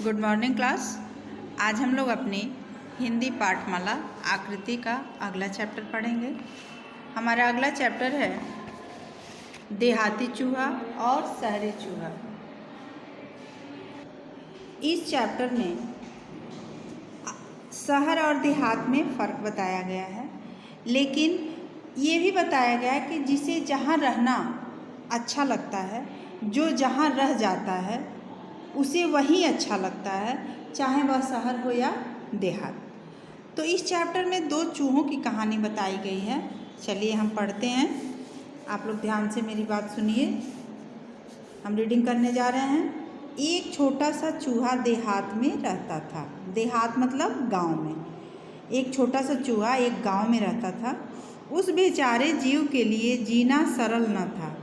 Good morning class. आज हम लोग अपनी हिंदी पाठमाला आकृति का अगला चैप्टर पढ़ेंगे। हमारा अगला चैप्टर है देहाती चूहा और शहरी चूहा। इस चैप्टर में शहर और देहात में फ़र्क बताया गया है, लेकिन ये भी बताया गया है कि जिसे जहाँ रहना अच्छा लगता है, जो जहाँ रह जाता है उसे वही अच्छा लगता है, चाहे वह शहर हो या देहात। तो इस चैप्टर में दो चूहों की कहानी बताई गई है। चलिए हम पढ़ते हैं, आप लोग ध्यान से मेरी बात सुनिए। हम रीडिंग करने जा रहे हैं। एक छोटा सा चूहा देहात में रहता था। देहात मतलब गांव में। एक छोटा सा चूहा एक गांव में रहता था। उस बेचारे जीव के लिए जीना सरल न था।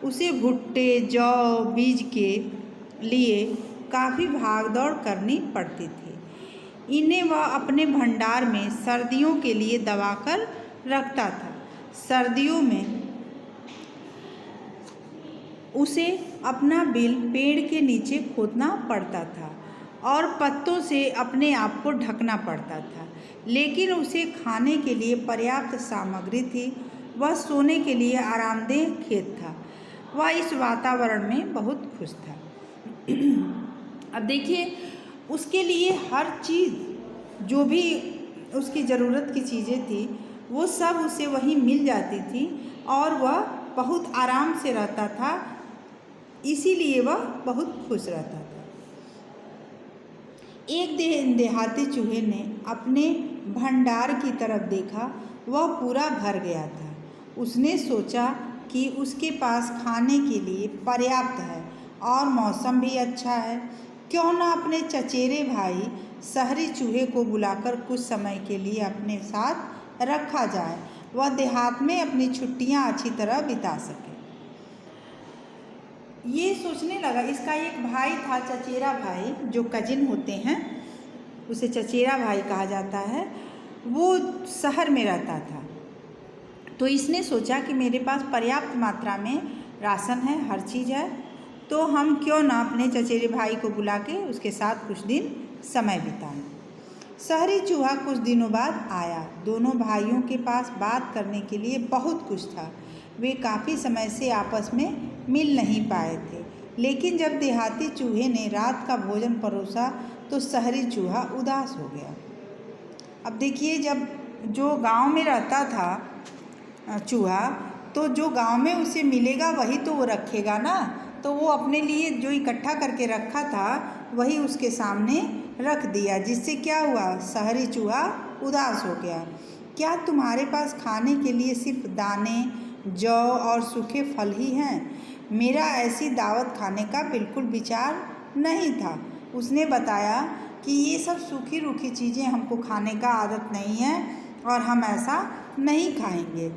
उसे भुट्टे जौ बीज के लिए काफ़ी भागदौड़ करनी पड़ती थी। इन्हें वह अपने भंडार में सर्दियों के लिए दबाकर रखता था। सर्दियों में उसे अपना बिल पेड़ के नीचे खोदना पड़ता था और पत्तों से अपने आप को ढकना पड़ता था, लेकिन उसे खाने के लिए पर्याप्त सामग्री थी। वह सोने के लिए आरामदेह खेत था। वह इस वातावरण में बहुत खुश था। अब देखिए, उसके लिए हर चीज़, जो भी उसकी ज़रूरत की चीज़ें थी, वो सब उसे वहीं मिल जाती थी और वह बहुत आराम से रहता था। इसीलिए वह बहुत खुश रहता था। एक देहाती चूहे ने अपने भंडार की तरफ देखा। वह पूरा भर गया था। उसने सोचा कि उसके पास खाने के लिए पर्याप्त है और मौसम भी अच्छा है। क्यों न अपने चचेरे भाई शहरी चूहे को बुलाकर कुछ समय के लिए अपने साथ रखा जाए। वह देहात में अपनी छुट्टियां अच्छी तरह बिता सके। ये सोचने लगा। इसका एक भाई था, चचेरा भाई, जो कजिन होते हैं, उसे चचेरा भाई कहा जाता है। वो शहर में रहता था। तो इसने सोचा कि मेरे पास पर्याप्त मात्रा में राशन है, हर चीज़ है, तो हम क्यों ना अपने चचेरे भाई को बुला के उसके साथ कुछ दिन समय बिताएं। शहरी चूहा कुछ दिनों बाद आया। दोनों भाइयों के पास बात करने के लिए बहुत कुछ था। वे काफ़ी समय से आपस में मिल नहीं पाए थे, लेकिन जब देहाती चूहे ने रात का भोजन परोसा तो शहरी चूहा उदास हो गया। अब देखिए, जब जो गांव में रहता था चूहा, तो जो गांव में उसे मिलेगा वही तो वो रखेगा ना। तो वो अपने लिए जो इकट्ठा करके रखा था वही उसके सामने रख दिया, जिससे क्या हुआ, शहरी चूहा उदास हो गया। क्या तुम्हारे पास खाने के लिए सिर्फ दाने, जौ और सूखे फल ही हैं? मेरा ऐसी दावत खाने का बिल्कुल विचार नहीं था। उसने बताया कि ये सब सूखी रूखी चीज़ें हमको खाने का आदत नहीं है और हम ऐसा नहीं खाएंगे।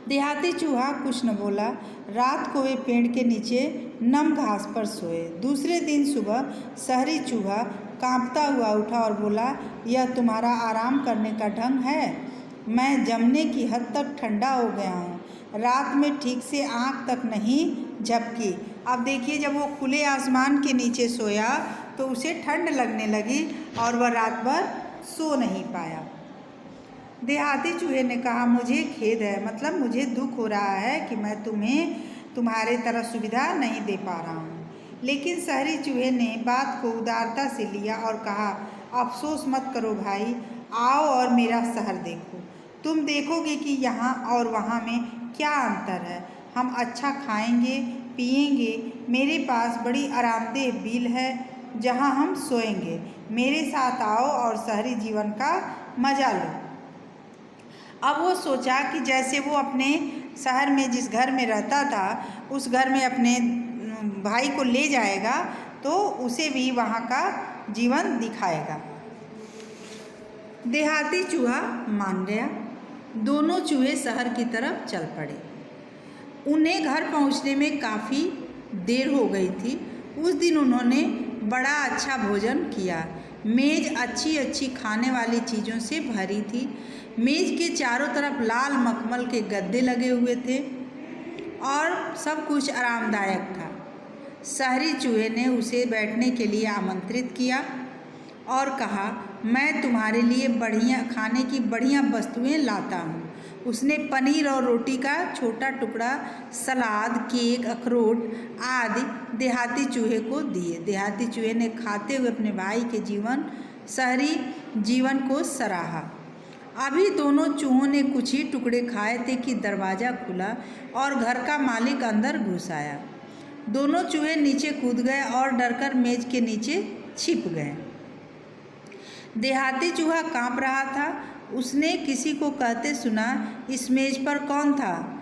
देहाती चूहा कुछ न बोला। रात को वे पेड़ के नीचे नम घास पर सोए। दूसरे दिन सुबह शहरी चूहा कांपता हुआ उठा और बोला, यह तुम्हारा आराम करने का ढंग है? मैं जमने की हद तक ठंडा हो गया हूँ। रात में ठीक से आँख तक नहीं झपकी। अब देखिए, जब वो खुले आसमान के नीचे सोया तो उसे ठंड लगने लगी और वह रात भर सो नहीं पाया। देहाती चूहे ने कहा, मुझे खेद है, मतलब मुझे दुख हो रहा है कि मैं तुम्हें तुम्हारे तरह सुविधा नहीं दे पा रहा हूँ। लेकिन शहरी चूहे ने बात को उदारता से लिया और कहा, अफसोस मत करो भाई, आओ और मेरा शहर देखो। तुम देखोगे कि यहाँ और वहाँ में क्या अंतर है। हम अच्छा खाएंगे पिएंगे। मेरे पास बड़ी आरामदेह बिल है जहाँ हम सोएंगे। मेरे साथ आओ और शहरी जीवन का मजा लो। अब वो सोचा कि जैसे वो अपने शहर में जिस घर में रहता था उस घर में अपने भाई को ले जाएगा तो उसे भी वहाँ का जीवन दिखाएगा। देहाती चूहा मान गया। दोनों चूहे शहर की तरफ चल पड़े। उन्हें घर पहुँचने में काफ़ी देर हो गई थी। उस दिन उन्होंने बड़ा अच्छा भोजन किया। मेज़ अच्छी अच्छी खाने वाली चीज़ों से भरी थी। मेज़ के चारों तरफ लाल मखमल के गद्दे लगे हुए थे और सब कुछ आरामदायक था। शहरी चूहे ने उसे बैठने के लिए आमंत्रित किया और कहा, मैं तुम्हारे लिए बढ़िया खाने की बढ़िया वस्तुएं लाता हूँ। उसने पनीर और रोटी का छोटा टुकड़ा, सलाद, केक, अखरोट आदि देहाती चूहे को दिए। देहाती चूहे ने खाते हुए अपने भाई के शहरी जीवन को सराहा। अभी दोनों चूहों ने कुछ ही टुकड़े खाए थे कि दरवाज़ा खुला और घर का मालिक अंदर घुस आया। दोनों चूहे नीचे कूद गए और डरकर मेज के नीचे छिप गए। देहाती चूहा कांप रहा था। उसने किसी को कहते सुना, इस मेज पर कौन था?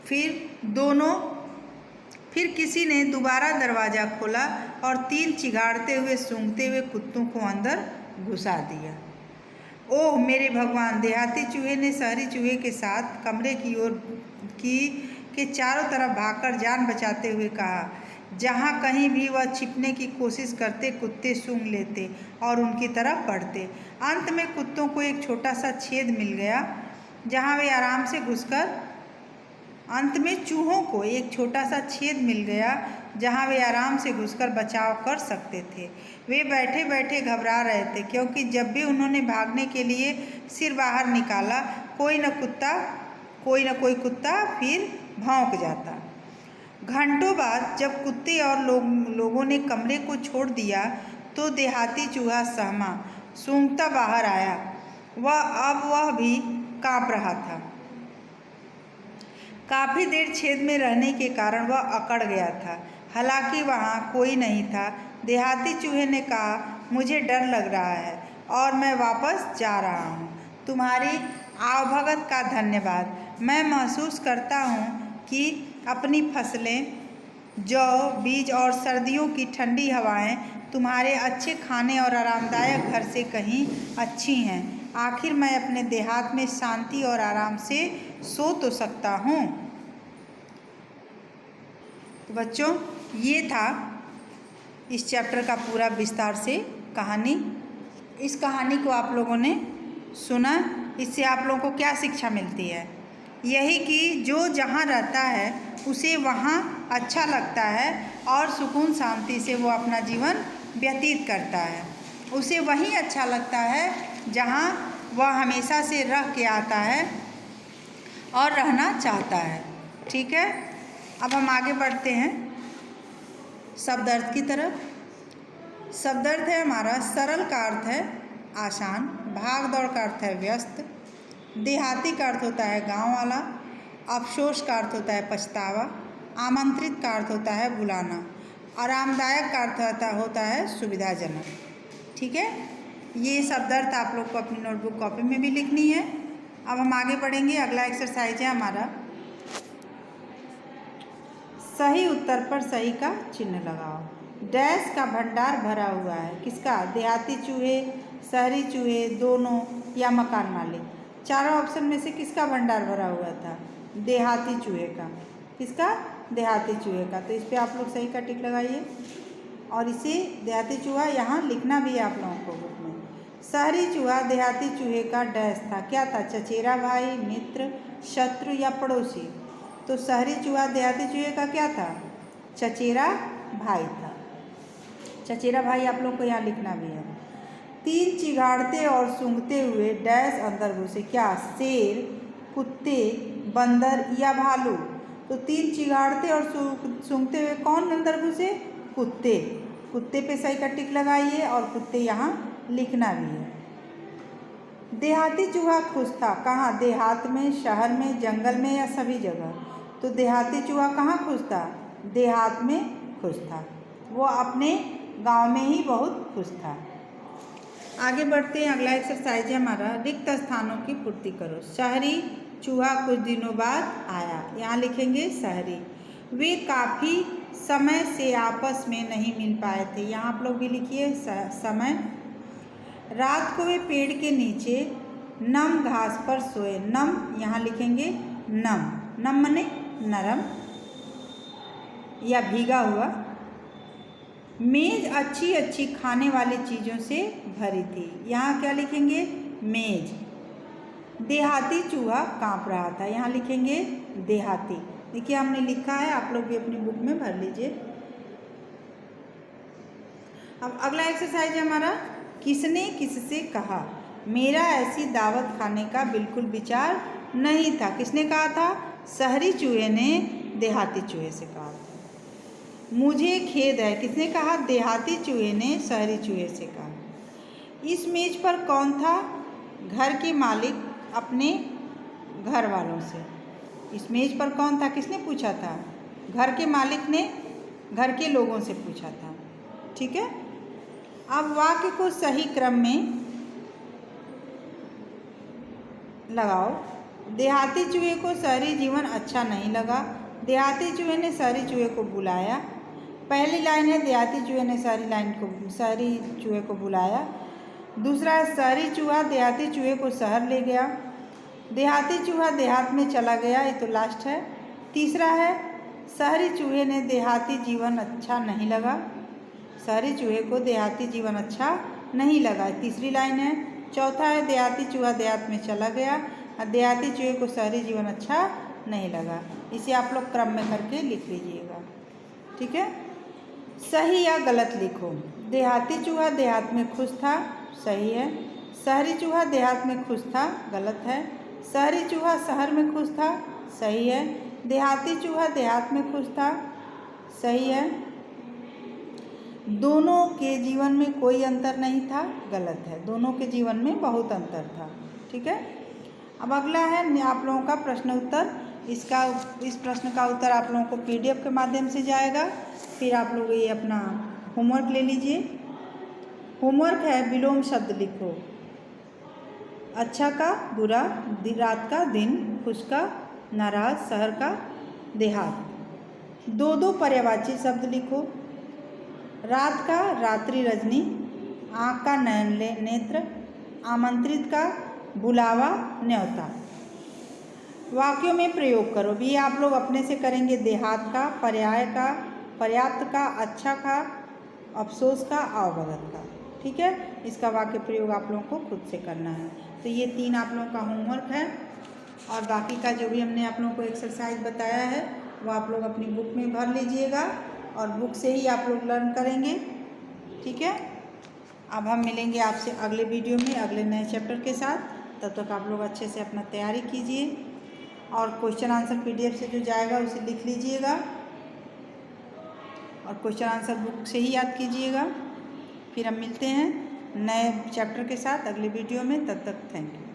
फिर किसी ने दोबारा दरवाज़ा खोला और 3 चिघाड़ते हुए सूंघते हुए कुत्तों को अंदर घुसा दिया। ओह मेरे भगवान! देहाती चूहे ने शहरी चूहे के साथ कमरे की ओर के चारों तरफ भागकर जान बचाते हुए कहा। जहाँ कहीं भी वह छिपने की कोशिश करते, कुत्ते सूंघ लेते और उनकी तरफ बढ़ते। अंत में कुत्तों को एक छोटा सा छेद मिल गया जहाँ वे आराम से घुसकर बचाव कर सकते थे। वे बैठे बैठे घबरा रहे थे, क्योंकि जब भी उन्होंने भागने के लिए सिर बाहर निकाला, कोई न कोई कुत्ता फिर भौंक जाता। घंटों बाद जब कुत्ते और लोगों ने कमरे को छोड़ दिया तो देहाती चूहा सहमा सूंघता बाहर आया। वह भी कांप रहा था। काफ़ी देर छेद में रहने के कारण वह अकड़ गया था। हालांकि वहाँ कोई नहीं था। देहाती चूहे ने कहा, मुझे डर लग रहा है और मैं वापस जा रहा हूँ। तुम्हारी आवभगत का धन्यवाद। मैं महसूस करता हूँ कि अपनी फसलें, जौ, बीज और सर्दियों की ठंडी हवाएं तुम्हारे अच्छे खाने और आरामदायक घर से कहीं अच्छी हैं। आखिर मैं अपने देहात में शांति और आराम से सो तो सकता हूँ। तो बच्चों, ये था इस चैप्टर का पूरा विस्तार से कहानी। इस कहानी को आप लोगों ने सुना, इससे आप लोगों को क्या शिक्षा मिलती है? यही कि जो जहाँ रहता है उसे वहाँ अच्छा लगता है और सुकून शांति से वो अपना जीवन व्यतीत करता है। उसे वहीं अच्छा लगता है जहाँ वह हमेशा से रह के आता है और रहना चाहता है। ठीक है, अब हम आगे बढ़ते हैं शब्द अर्थ की तरफ। शब्द अर्थ है हमारा सरल का अर्थ है आसान, भाग दौड़ का अर्थ है व्यस्त, देहाती का अर्थ होता है गांव वाला, अफसोस का अर्थ होता है पछतावा, आमंत्रित का अर्थ होता है बुलाना, आरामदायक का अर्थ होता है सुविधाजनक। ठीक है, ये शब्द अर्थ आप लोग को अपनी नोटबुक कॉपी में भी लिखनी है। अब हम आगे बढ़ेंगे। अगला एक्सरसाइज है हमारा, सही उत्तर पर सही का चिन्ह लगाओ। डैश का भंडार भरा हुआ है, किसका? देहाती चूहे, शहरी चूहे, दोनों या मकान मालिक। चारों ऑप्शन में से किसका भंडार भरा हुआ था? देहाती चूहे का। किसका? देहाती चूहे का। तो इस पर आप लोग सही का टिक लगाइए और इसे देहाती चूहा यहाँ लिखना भी है आप लोगों को बुक में। शहरी चूहा देहाती चूहे का डैश था, क्या था? चचेरा भाई, मित्र, शत्रु या पड़ोसी। तो शहरी चूहा देहाती चूहे का क्या था? चचेरा भाई था। चचेरा भाई आप लोग को यहाँ लिखना भी है। 3 चिघाड़ते और सूंघते हुए डैश अंदर घुसे, क्या? शेर, कुत्ते, बंदर या भालू। तो 3 चिघाड़ते और सूंघते हुए कौन अंदर घुसे? कुत्ते। कुत्ते पे सही का टिक लगाइए और कुत्ते यहाँ लिखना भी है। देहाती चूहा खुश था, कहाँ? देहात में, शहर में, जंगल में या सभी जगह। तो देहाती चूहा कहाँ खुश था? देहात में खुश था। वो अपने गांव में ही बहुत खुश था। आगे बढ़ते हैं। अगला एक्सरसाइज है हमारा, रिक्त स्थानों की पूर्ति करो। शहरी चूहा कुछ दिनों बाद आया, यहाँ लिखेंगे शहरी। वे काफ़ी समय से आपस में नहीं मिल पाए थे, यहाँ आप लोग भी लिखिए समय। रात को वे पेड़ के नीचे नम घास पर सोए। नम यहाँ लिखेंगे नम। नम मने नरम या भीगा हुआ। मेज अच्छी अच्छी खाने वाली चीज़ों से भरी थी, यहाँ क्या लिखेंगे? मेज। देहाती चूहा कांप रहा था, यहाँ लिखेंगे देहाती। देखिए हमने लिखा है, आप लोग भी अपनी बुक में भर लीजिए। अब अगला एक्सरसाइज है हमारा, किसने किससे कहा। मेरा ऐसी दावत खाने का बिल्कुल विचार नहीं था। किसने कहा था? शहरी चूहे ने देहाती चूहे से कहा था। मुझे खेद है। किसने कहा? देहाती चूहे ने शहरी चूहे से कहा। इस मेज पर कौन था? घर के मालिक अपने घर वालों से। इस मेज पर कौन था? किसने पूछा था? घर के मालिक ने घर के लोगों से पूछा था। ठीक है। अब वाक्य को सही क्रम में लगाओ। देहाती चूहे को शहरी जीवन अच्छा नहीं लगा। देहाती चूहे ने शहरी चूहे को बुलाया। पहली लाइन है, देहाती चूहे ने शहरी चूहे को बुलाया। दूसरा है, शहरी चूहा देहाती चूहे को शहर ले गया। देहाती चूहा देहात में चला गया, ये तो लास्ट है। तीसरा है, शहरी चूहे ने देहाती जीवन अच्छा नहीं लगा। शहरी चूहे को देहाती जीवन अच्छा नहीं लगा, तीसरी लाइन है। चौथा है, देहाती चूहा देहात में चला गया और देहाती चूहे को शहरी जीवन अच्छा नहीं लगा। इसे आप लोग क्रम में करके लिख लीजिएगा। ठीक है। सही या गलत लिखो। देहाती चूहा देहात में खुश था, सही है। शहरी चूहा देहात में खुश था, गलत है। शहरी चूहा शहर में खुश था, सही है। देहाती चूहा देहात में खुश था, सही है। दोनों के जीवन में कोई अंतर नहीं था, गलत है। दोनों के जीवन में बहुत अंतर था। ठीक है। अब अगला है आप लोगों का प्रश्न उत्तर। इस प्रश्न का उत्तर आप लोगों को PDF के माध्यम से जाएगा। फिर आप लोग ये अपना होमवर्क ले लीजिए। होमवर्क है, विलोम शब्द लिखो। अच्छा का बुरा, रात का दिन, खुश का नाराज, शहर का देहात। दो पर्यायवाची शब्द लिखो। रात का रात्रि रजनी, आँख का नयन नेत्र, आमंत्रित का बुलावा न्योता। वाक्यों में प्रयोग करो भी, आप लोग अपने से करेंगे। देहात का, पर्याय का, पर्याप्त का, अच्छा का, अफसोस का, अवगत का। ठीक है। इसका वाक्य प्रयोग आप लोगों को खुद से करना है। तो ये 3 आप लोगों का होमवर्क है और बाकी का जो भी हमने आप लोगों को एक्सरसाइज बताया है वो आप लोग अपनी बुक में भर लीजिएगा और बुक से ही आप लोग लर्न करेंगे। ठीक है। अब हम मिलेंगे आपसे अगले वीडियो में अगले नए चैप्टर के साथ। तब तक आप लोग अच्छे से अपना तैयारी कीजिए और क्वेश्चन आंसर PDF से जो जाएगा उसे लिख लीजिएगा और क्वेश्चन आंसर बुक से ही याद कीजिएगा। फिर हम मिलते हैं नए चैप्टर के साथ अगले वीडियो में। तब तक थैंक यू।